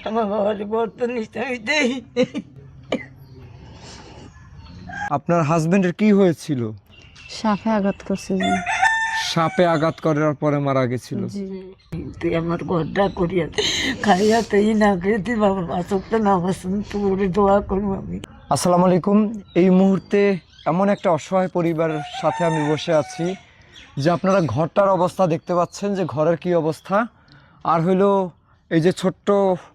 আমার বাবার গর্ত নিচে আমি দেই। আপনার হাজবেন্ডের কি হয়েছিল? সাপে আঘাত করছে যে। সাপে আঘাত করার পরে মারা গেছিল। জি। তুই আমার গড্ডা করিয়া খাইয়া তুই না খেয়ে তুই বাবা বাসক তো নামাজ তোরে দোয়া করবো আমি। আসসালামু আলাইকুম। এই মুহূর্তে এমন একটা অসহায় পরিবারের সাথে আমি বসে আছি যে আপনারা ঘরটার অবস্থা দেখতে পাচ্ছেন, যে ঘরের কি অবস্থা। আর হইলো এই যে ছোট্ট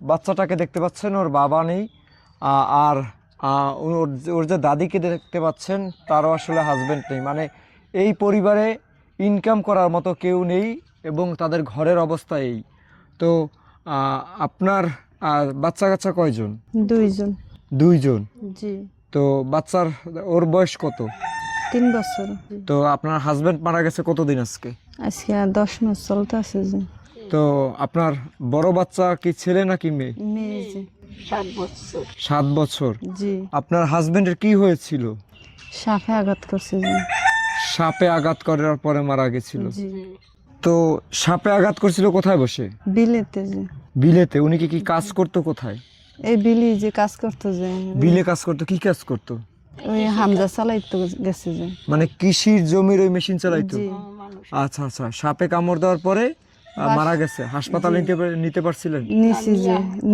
বাচ্চাটাকে দেখতে পাচ্ছেন, ওর বাবা নেই। আর ওর যে দাদিকে দেখতে পাচ্ছেন, তারও আসলে হাজবেন্ড নেই। মানে এই পরিবারে ইনকাম করার মতো কেউ নেই এবং তাদের ঘরের অবস্থা এই। তো আপনার বাচ্চা কাচ্চা কয়জন? দুইজন। জি। তো বাচ্চার ওর বয়স কত? 3 বছর। তো আপনার হাজবেন্ড মারা গেছে কতদিন আজকে? আজকে 10 মাস চলতে আছে যে। তো আপনার বড় বাচ্চা কি ছেলে নাকি মেয়ে? মেয়ে যে। 7 বছর। 7 বছর। জি। আপনার হাজবেন্ডের কি হয়েছিল? সাপে আঘাত করছে যে। সাপে আঘাত করার পরে মারা গেছিল। জি। তো সাপে আঘাত করছিল কোথায় বসে? বিলেতে যে। বিলেতে? উনি কি কাজ করতো কোথায়? এই বিলি যে কাজ করতো যে। বিলে কাজ করতো? কি কাজ করতো? ওই হামজা চালাইতো গেছে যে। মানে কৃষির জমির ওই মেশিন চালাইতো? জি। আচ্ছা আচ্ছা। সাপে কামড় দেওয়ার পরে মারা গেছে। হাসপাতালে নিতে পারছিলেন?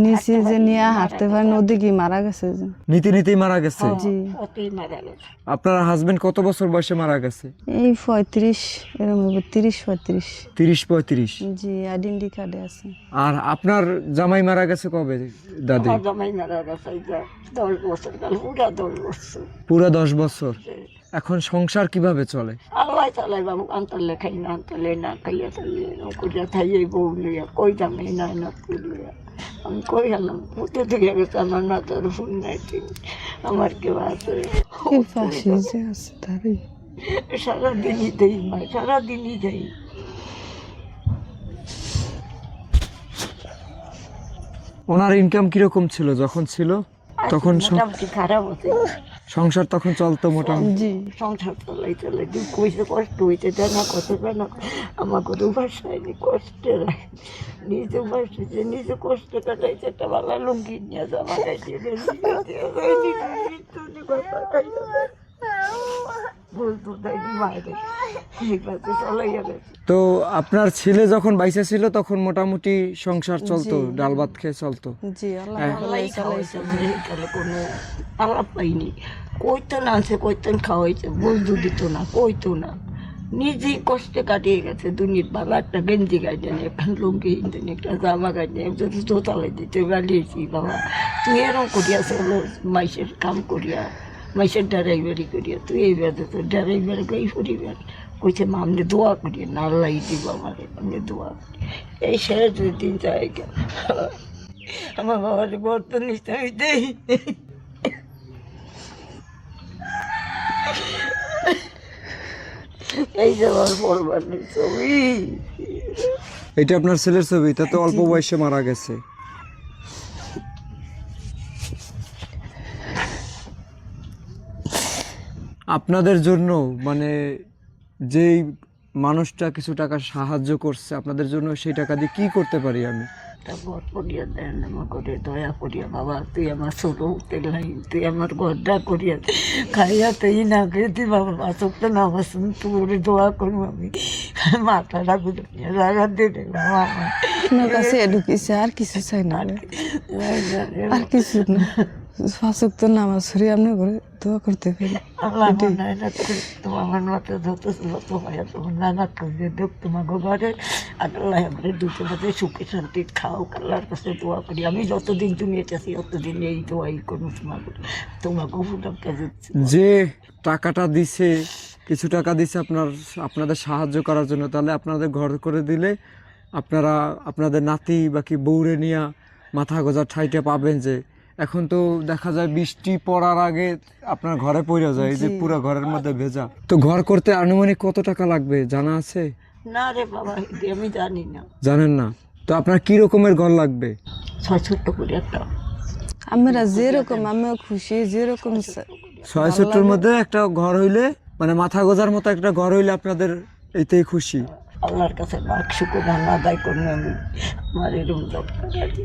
নিচে যে নিয়ে হাঁটতে পারেন, ওদিকে মারা গেছে যে। নিতেই মারা গেছে? জি। অতই মারা গেছে। আপনার হাজবেন্ড কত বছর বয়সে মারা গেছে? এই 35 এরকম 30-35। 30-35। জি, আইডেন্টি কার্ডে আছে। আর আপনার জামাই মারা গেছে কবে দাদি? আমার জামাই মারা গেছে 10 বছর কাল, পুরা 10 বছর। পুরো 10 বছর। এখন সংসার কিভাবে চলে? আল্লাহ চালাই বাবু, আন্তলে খাই না, আন্তলে না খাইয়া চালিয়ে করিয়া খাইয়ে বউ লইয়া কই জামাই না না করিয়া আমি কই গেলাম পুঁতে থেকে গেছে। আমার না তোর ফোন নাই, আমার কেউ আছে? এই পাশে যে আছে তারই। সারাদিনই দেই মা, সারাদিনই দেই। ওনার ইনকাম কিরকম ছিল যখন ছিল? তখন মোটামুটি খারাপ হতে সংসার তখন চলতো মোটামুটি? জি। সংসার চলাই তুই কইছে কষ্ট হইতে দেয় না, কত না আমাকে তো ভাষায়নি কষ্টের নিজে ভাসছে, নিজে কষ্ট কাটাইছে। একটা বালা লুঙ্গি নিয়ে জামা খাইছে বলতো তাই মায়ের ঠিক আছে চলাইয়া গেছে। তো আপনার ছেলে যখন বাইসে ছিল তখন মোটামুটি সংসার চলতো, ডাল ভাত খেয়ে চলতো? জি, আল্লাহ আল্লাহ খাওয়াইছে, তাহলে কোনো আলাপ পাইনি। কইতো না আছে, কইতেন খাওয়াইছে, বন্ধু দিত না, কইতো না, নিজেই কষ্টে কাটিয়ে গেছে। দুনির বাবা একটা গেঞ্জি গাইতেন, একটা লুঙ্গি কিনতেন, একটা জামা গাইতেন, যদি দোতলায় দিতে গালিয়েছি বাবা তুই এরকম করিয়া চলো, মাইসের কাম করিয়া, মাইসের ড্রাইভারি করিয়া তুই এই বেড়ে তো ড্রাইভার গাই পরিবার কইছে মা আপনি দোয়া করিয়া না, আল্লাহ দিব আমার, আপনি দোয়া করি। এই শেষ 2-3 জায়গা আমার বাবার গর্ত নিচে আমি দেই। এই যে আমার পরিবার ছবি, এটা আপনার ছেলের ছবি? তা তো অল্প বয়সে মারা গেছে। আপনাদের জন্য মানে যেই মানুষটা কিছু টাকা সাহায্য করছে আপনাদের জন্য, সেই টাকা দিয়ে কি করতে পারি আমি? তারপর করিয়া দেন আমার করে দয়া করিয়া বাবা তুই আমার ছোট উঠতে লাই, তুই আমার গড্ডা করিয়া খাইয়া তুই না খেয়ে তুই বাবা বাসক তো নামাজ তোরে দোয়া করবো আমি। মাথাটা গুলিয়ে জায়গা দিয়ে দে বাবা আমার। আপনার কাছে ঢুকিছে, আর কিছু চাই না, আর কিছু না। ফাঁসক তো নামাজ সরি আপনি করে দোয়া করতে পারি। আল্লাহ নায়না তোমার মাথা যত যত হয় তোমার নানা করে দেখ তোমাকে ঘরে, আর আল্লাহ আমাদের দুটো মাঝে সুখে শান্তি খাও, আল্লাহর কাছে দোয়া করি। আমি যতদিন তুমি এসেছি ততদিন এই দোয়াই করবো তোমাকে ফুটার কাছে। যে টাকাটা দিছে, কিছু টাকা দিছে আপনাদের সাহায্য করার জন্য, তাহলে আপনাদের ঘর করে দিলে আপনারা আপনাদের নাতি বাকি বউরে নিয়ে মাথা গোজার ঠাইটা পাবেন। যে এখন তো দেখা যায় বৃষ্টি পড়ার আগে আপনার ঘরে পড়ে যায়, এই যে পুরো ঘরের মধ্যে ভেজা। তো ঘর করতে আনুমানিক কত টাকা লাগবে জানা আছে? না রে বাবা আমি জানি না। জানেন না? তো আপনার কি রকমের ঘর লাগবে? 6 ছোট্ট করে একটা। আমরা যেরকম আমিও খুশি, যেরকম 6 ছোট্টর মধ্যে একটা ঘর হইলে, মানে মাথা গোজার মতো একটা ঘর হইলে আপনাদের এইতেই খুশি? আল্লাহর কাছে লাখ শুকুর আদায় করবো আমি, আমার এরকম দরকার আছে।